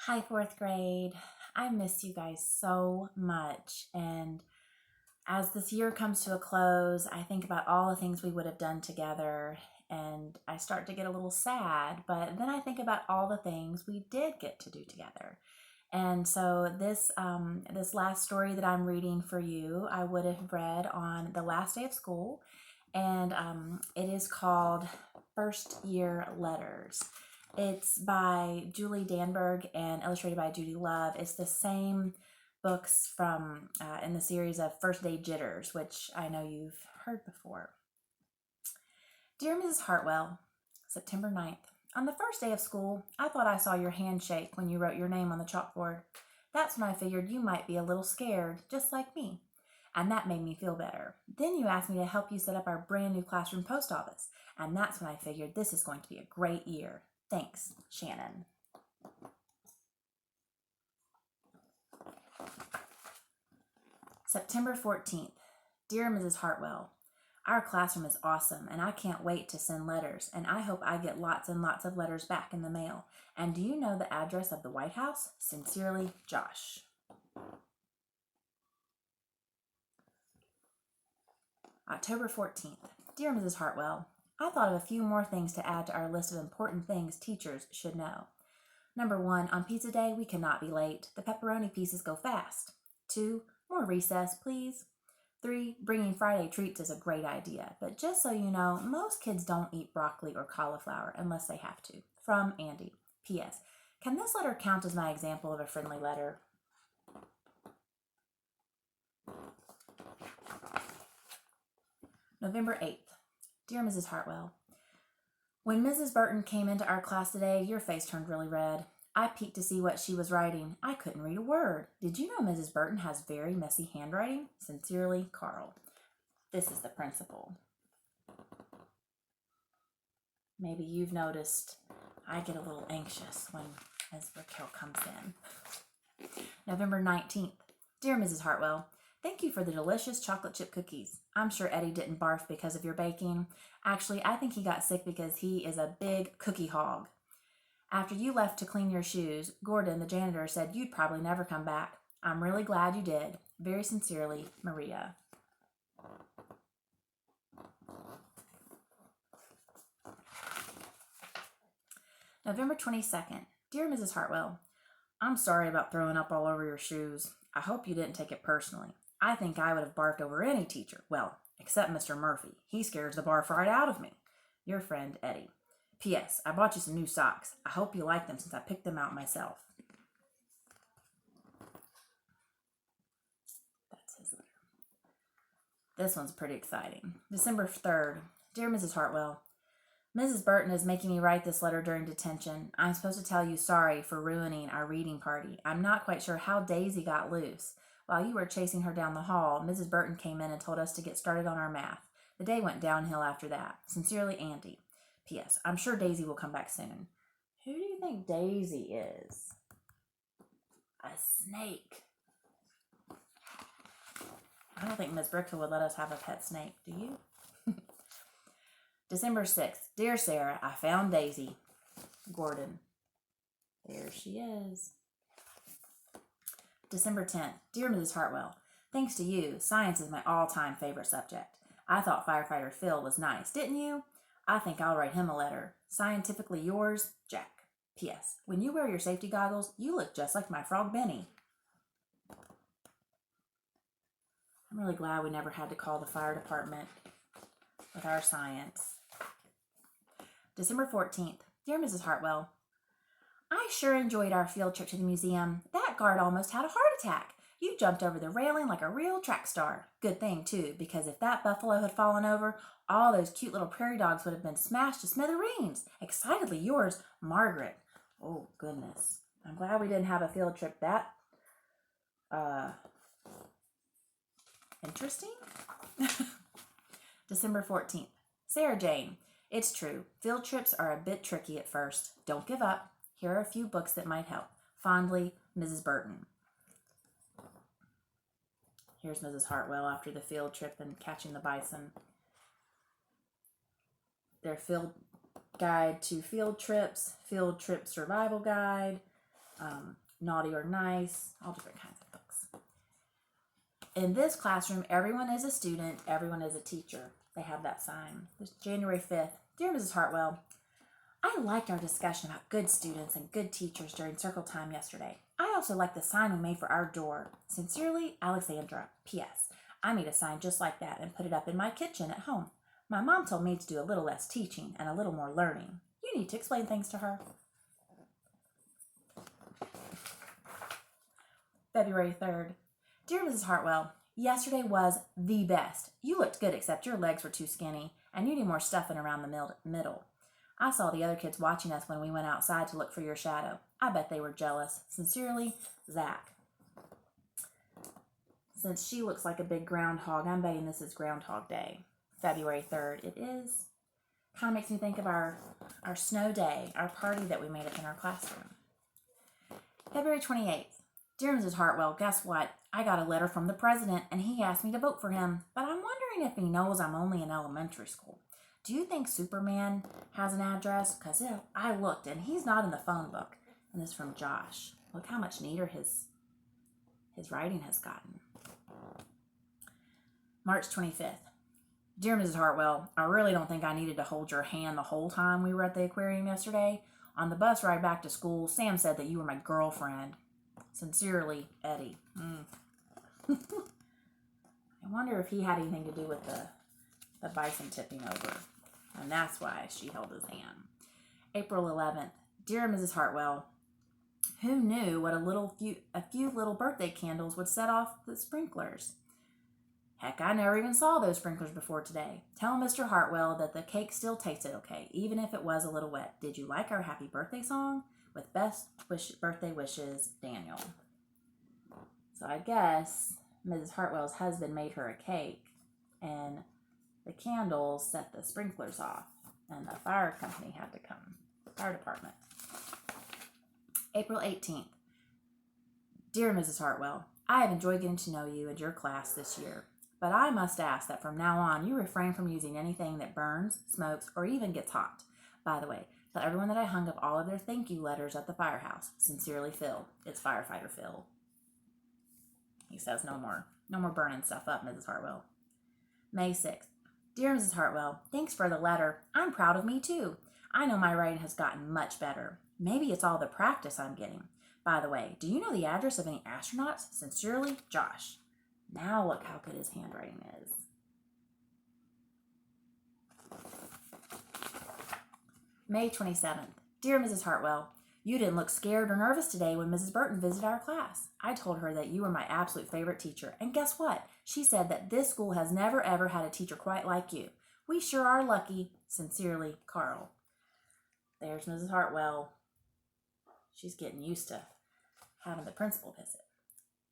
Hi, fourth grade. I miss you guys so much. And as this year comes to a close, I think about all the things we would have done together and I start to get a little sad. But then I think about all the things we did get to do together. And so this last story that I'm reading for you, I would have read on the last day of school, and it is called First Year Letters. It's by Julie Danberg and illustrated by Judy Love. It's the same books from in the series of First Day Jitters, which I know you've heard before. Dear Mrs. Hartwell, September 9th. On the first day of school, I thought I saw your hand shake when you wrote your name on the chalkboard. That's when I figured you might be a little scared, just like me. And that made me feel better. Then you asked me to help you set up our brand new classroom post office. And that's when I figured this is going to be a great year. Thanks, Shannon. September 14th. Dear Mrs. Hartwell, our classroom is awesome, and I can't wait to send letters, and I hope I get lots and lots of letters back in the mail. And do you know the address of the White House? Sincerely, Josh. October 14th. Dear Mrs. Hartwell, I thought of a few more things to add to our list of important things teachers should know. Number 1, on pizza day, we cannot be late. The pepperoni pieces go fast. 2, more recess, please. 3, bringing Friday treats is a great idea, but just so you know, most kids don't eat broccoli or cauliflower unless they have to. From Andy. P.S. Can this letter count as my example of a friendly letter? November 8th. Dear Mrs. Hartwell, when Mrs. Burton came into our class today, your face turned really red. I peeked to see what she was writing. I couldn't read a word. Did you know Mrs. Burton has very messy handwriting? Sincerely, Carl. This is the principal. Maybe you've noticed I get a little anxious when Ms. Raquel comes in. November 19th. Dear Mrs. Hartwell, thank you for the delicious chocolate chip cookies. I'm sure Eddie didn't barf because of your baking. Actually, I think he got sick because he is a big cookie hog. After you left to clean your shoes, Gordon, the janitor, said you'd probably never come back. I'm really glad you did. Very sincerely, Maria. November 22nd. Dear Mrs. Hartwell, I'm sorry about throwing up all over your shoes. I hope you didn't take it personally. I think I would have barked over any teacher. Well, except Mr. Murphy. He scares the barf right out of me. Your friend, Eddie. P.S. I bought you some new socks. I hope you like them since I picked them out myself. That's his letter. This one's pretty exciting. December 3rd. Dear Mrs. Hartwell, Mrs. Burton is making me write this letter during detention. I'm supposed to tell you sorry for ruining our reading party. I'm not quite sure how Daisy got loose. While you were chasing her down the hall, Mrs. Burton came in and told us to get started on our math. The day went downhill after that. Sincerely, Andy. P.S. I'm sure Daisy will come back soon. Who do you think Daisy is? A snake. I don't think Miss Brickhill would let us have a pet snake. Do you? December 6th. Dear Sarah, I found Daisy. Gordon. There she is. December 10th. Dear Mrs. Hartwell, thanks to you, science is my all-time favorite subject. I thought Firefighter Phil was nice, didn't you? I think I'll write him a letter. Scientifically yours, Jack. P.S. When you wear your safety goggles, you look just like my frog Benny. I'm really glad we never had to call the fire department with our science. December 14th. Dear Mrs. Hartwell, I sure enjoyed our field trip to the museum. That guard almost had a heart attack. You jumped over the railing like a real track star. Good thing, too, because if that buffalo had fallen over, all those cute little prairie dogs would have been smashed to smithereens. Excitedly yours, Margaret. Oh, goodness. I'm glad we didn't have a field trip that, interesting. December 14th. Sarah Jane. It's true. Field trips are a bit tricky at first. Don't give up. Here are a few books that might help. Fondly, Mrs. Burton. Here's Mrs. Hartwell after the field trip and catching the bison. Their field guide to field trip survival guide, Naughty or Nice, all different kinds of books. In this classroom, everyone is a student, everyone is a teacher. They have that sign. It's January 5th. Dear Mrs. Hartwell, I liked our discussion about good students and good teachers during circle time yesterday. I also liked the sign we made for our door. Sincerely, Alexandra. P.S. I made a sign just like that and put it up in my kitchen at home. My mom told me to do a little less teaching and a little more learning. You need to explain things to her. February 3rd. Dear Mrs. Hartwell, yesterday was the best. You looked good except your legs were too skinny and you need more stuffing around the middle. I saw the other kids watching us when we went outside to look for your shadow. I bet they were jealous. Sincerely, Zach. Since she looks like a big groundhog, I'm betting this is Groundhog Day. February 3rd. It is. Kind of makes me think of our snow day, our party that we made up in our classroom. February 28th. Dear Mrs. Hartwell, guess what? I got a letter from the president and he asked me to vote for him, but I'm wondering if he knows I'm only in elementary school. Do you think Superman has an address? Because I looked and he's not in the phone book. And this is from Josh. Look how much neater his writing has gotten. March 25th. Dear Mrs. Hartwell, I really don't think I needed to hold your hand the whole time we were at the aquarium yesterday. On the bus ride back to school, Sam said that you were my girlfriend. Sincerely, Eddie. I wonder if he had anything to do with the bison tipping over. And that's why she held his hand. April 11th. Dear Mrs. Hartwell, who knew what a few little birthday candles would set off the sprinklers? Heck, I never even saw those sprinklers before today. Tell Mr. Hartwell that the cake still tasted okay, even if it was a little wet. Did you like our happy birthday song? With best birthday wishes, Daniel. So I guess Mrs. Hartwell's husband made her a cake, and the candles set the sprinklers off, and the fire company had to come, the fire department. April 18th. Dear Mrs. Hartwell, I have enjoyed getting to know you and your class this year, but I must ask that from now on you refrain from using anything that burns, smokes, or even gets hot. By the way, tell everyone that I hung up all of their thank you letters at the firehouse. Sincerely, Phil. It's firefighter Phil. He says no more burning stuff up, Mrs. Hartwell. May 6th. Dear Mrs. Hartwell, thanks for the letter. I'm proud of me too. I know my writing has gotten much better. Maybe it's all the practice I'm getting. By the way, do you know the address of any astronauts? Sincerely, Josh. Now look how good his handwriting is. May 27th. Dear Mrs. Hartwell, you didn't look scared or nervous today when Mrs. Burton visited our class. I told her that you were my absolute favorite teacher, and guess what? She said that this school has never ever had a teacher quite like you. We sure are lucky. Sincerely, Carl. There's Mrs. Hartwell. She's getting used to having the principal visit.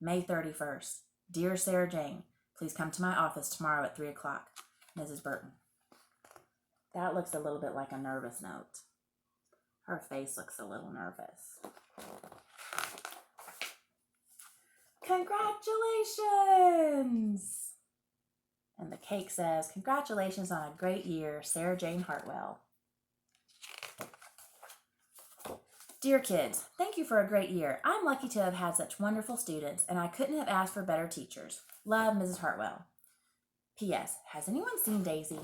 May 31st. Dear Sarah Jane, please come to my office tomorrow at 3 o'clock. Mrs. Burton. That looks a little bit like a nervous note. Her face looks a little nervous. Congratulations! And the cake says, congratulations on a great year, Sarah Jane Hartwell. Dear kids, thank you for a great year. I'm lucky to have had such wonderful students, and I couldn't have asked for better teachers. Love, Mrs. Hartwell. P.S. Has anyone seen Daisy?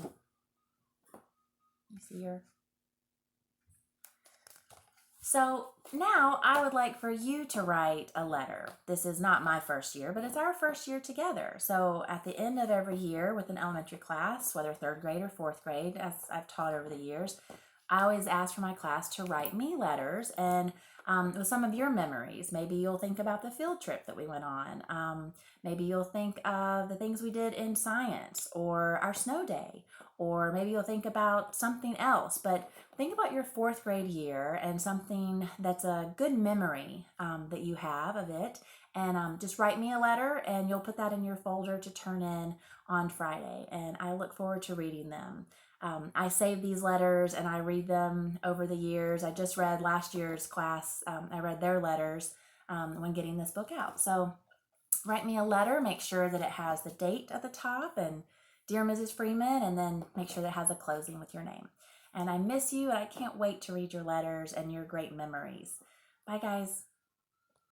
You see her? So now I would like for you to write a letter. This is not my first year, but it's our first year together. So at the end of every year with an elementary class, whether third grade or fourth grade, as I've taught over the years, I always ask for my class to write me letters and with some of your memories. Maybe you'll think about the field trip that we went on. Maybe you'll think of the things we did in science or our snow day, or maybe you'll think about something else. But think about your fourth grade year and something that's a good memory that you have of it. And just write me a letter and you'll put that in your folder to turn in on Friday. And I look forward to reading them. I save these letters and I read them over the years. I just read last year's class. I read their letters when getting this book out. So write me a letter. Make sure that it has the date at the top and Dear Mrs. Freeman, and then make sure that it has a closing with your name. And I miss you and I can't wait to read your letters and your great memories. Bye, guys.